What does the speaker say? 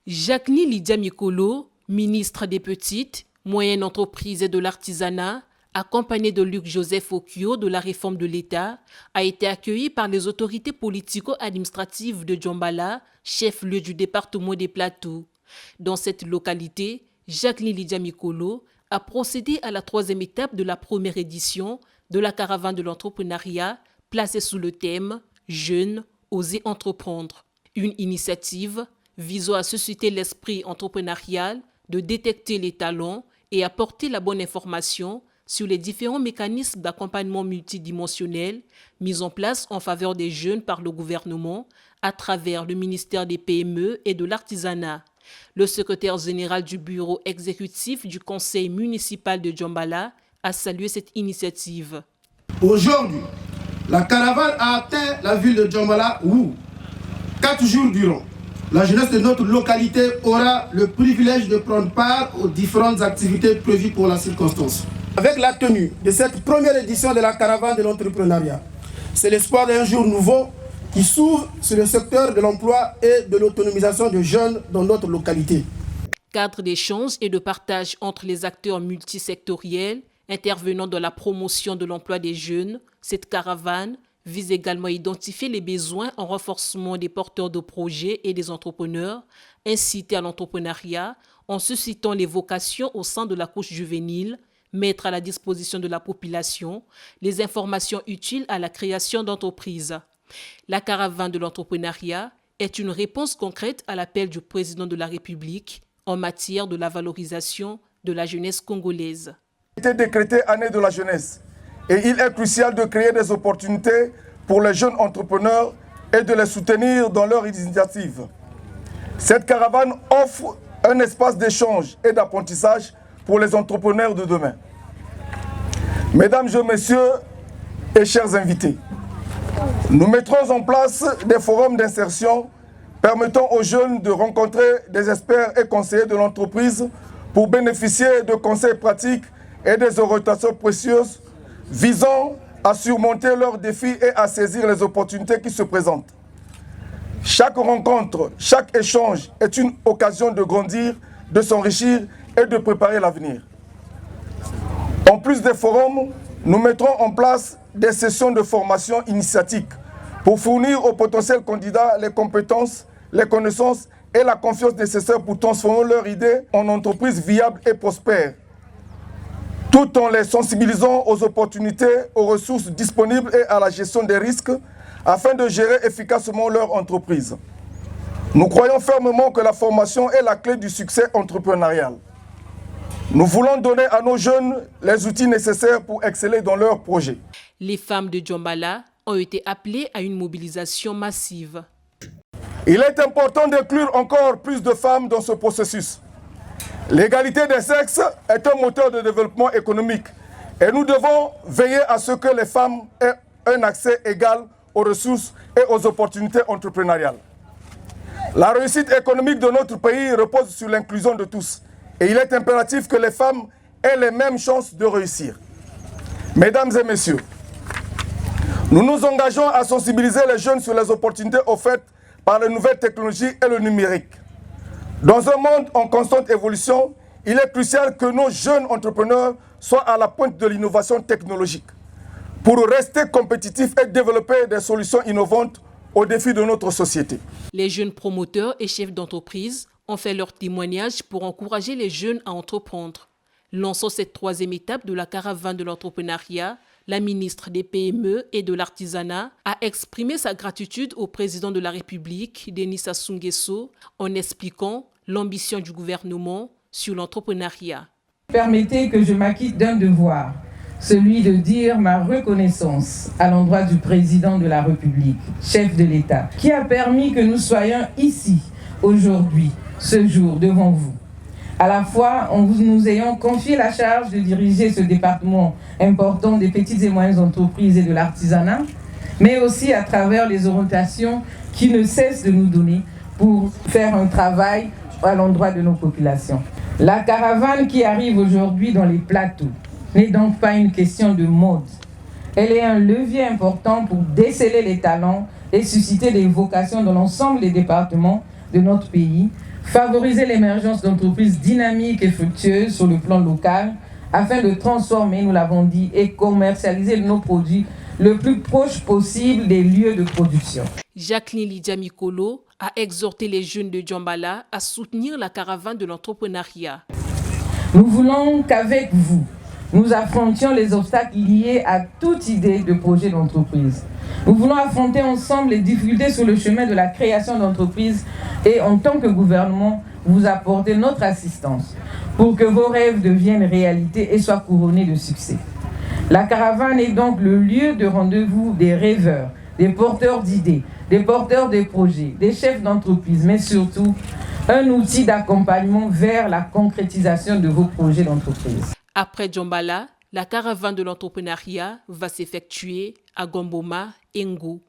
Jacqueline Lydia Mikolo, ministre des Petites, Moyennes Entreprises et de l'Artisanat, accompagnée de Luc Joseph Okio de la réforme de l'État, a été accueillie par les autorités politico-administratives de Djambala, chef-lieu du département des Plateaux. Dans cette localité, Jacqueline Lydia Mikolo a procédé à la 3e étape de la première édition de la caravane de l'entrepreneuriat placée sous le thème « Jeunes, oser entreprendre ». Une initiative visant à susciter l'esprit entrepreneurial, de détecter les talents et apporter la bonne information sur les différents mécanismes d'accompagnement multidimensionnel mis en place en faveur des jeunes par le gouvernement à travers le ministère des PME et de l'Artisanat. Le secrétaire général du bureau exécutif du conseil municipal de Djambala a salué cette initiative. Aujourd'hui, la caravane a atteint la ville de Djambala où, 4 jours durant, la jeunesse de notre localité aura le privilège de prendre part aux différentes activités prévues pour la circonstance. Avec la tenue de cette première édition de la caravane de l'entrepreneuriat, c'est l'espoir d'un jour nouveau qui s'ouvre sur le secteur de l'emploi et de l'autonomisation des jeunes dans notre localité. Cadre d'échange et de partage entre les acteurs multisectoriels intervenant dans la promotion de l'emploi des jeunes, cette caravane vise également à identifier les besoins en renforcement des porteurs de projets et des entrepreneurs, inciter à l'entrepreneuriat en suscitant les vocations au sein de la couche juvénile, mettre à la disposition de la population les informations utiles à la création d'entreprises. La caravane de l'entrepreneuriat est une réponse concrète à l'appel du président de la République en matière de la valorisation de la jeunesse congolaise. Il a été décrété année de la jeunesse et il est crucial de créer des opportunités pour les jeunes entrepreneurs et de les soutenir dans leurs initiatives. Cette caravane offre un espace d'échange et d'apprentissage pour les entrepreneurs de demain. Mesdames et messieurs et chers invités, nous mettrons en place des forums d'insertion permettant aux jeunes de rencontrer des experts et conseillers de l'entreprise pour bénéficier de conseils pratiques et des orientations précieuses visant à surmonter leurs défis et à saisir les opportunités qui se présentent. Chaque rencontre, chaque échange est une occasion de grandir, de s'enrichir et de préparer l'avenir. En plus des forums, nous mettrons en place des sessions de formation initiatique pour fournir aux potentiels candidats les compétences, les connaissances et la confiance nécessaires pour transformer leurs idées en entreprises viables et prospères, tout en les sensibilisant aux opportunités, aux ressources disponibles et à la gestion des risques afin de gérer efficacement leur entreprise. Nous croyons fermement que la formation est la clé du succès entrepreneurial. Nous voulons donner à nos jeunes les outils nécessaires pour exceller dans leurs projets. Les femmes de Djambala ont été appelées à une mobilisation massive. Il est important d'inclure encore plus de femmes dans ce processus. L'égalité des sexes est un moteur de développement économique et nous devons veiller à ce que les femmes aient un accès égal aux ressources et aux opportunités entrepreneuriales. La réussite économique de notre pays repose sur l'inclusion de tous et il est impératif que les femmes aient les mêmes chances de réussir. Mesdames et messieurs, nous nous engageons à sensibiliser les jeunes sur les opportunités offertes par les nouvelles technologies et le numérique. Dans un monde en constante évolution, il est crucial que nos jeunes entrepreneurs soient à la pointe de l'innovation technologique pour rester compétitifs et développer des solutions innovantes aux défis de notre société. Les jeunes promoteurs et chefs d'entreprise ont fait leur témoignage pour encourager les jeunes à entreprendre. Lançant cette 3e étape de la caravane de l'entrepreneuriat, la ministre des PME et de l'Artisanat a exprimé sa gratitude au président de la République, Denis Sassou Nguesso, en expliquant l'ambition du gouvernement sur l'entrepreneuriat. Permettez que je m'acquitte d'un devoir, celui de dire ma reconnaissance à l'endroit du président de la République, chef de l'État, qui a permis que nous soyons ici, aujourd'hui, ce jour, devant vous. À la fois, nous ayons confié la charge de diriger ce département important des petites et moyennes entreprises et de l'artisanat, mais aussi à travers les orientations qui ne cessent de nous donner pour faire un travail à l'endroit de nos populations. La caravane qui arrive aujourd'hui dans les plateaux n'est donc pas une question de mode. Elle est un levier important pour déceler les talents et susciter des vocations dans l'ensemble des départements de notre pays, favoriser l'émergence d'entreprises dynamiques et fructueuses sur le plan local, afin de transformer, nous l'avons dit, et commercialiser nos produits le plus proche possible des lieux de production. Jacqueline Lydia Mikolo a exhorté les jeunes de Djambala à soutenir la caravane de l'entrepreneuriat. Nous voulons qu'avec vous, nous affrontions les obstacles liés à toute idée de projet d'entreprise. Nous voulons affronter ensemble les difficultés sur le chemin de la création d'entreprises et en tant que gouvernement, vous apporter notre assistance pour que vos rêves deviennent réalité et soient couronnés de succès. La caravane est donc le lieu de rendez-vous des rêveurs, des porteurs d'idées, des porteurs de projets, des chefs d'entreprise, mais surtout un outil d'accompagnement vers la concrétisation de vos projets d'entreprise. Après Djambala, la caravane de l'entrepreneuriat va s'effectuer à Gomboma, Ngou,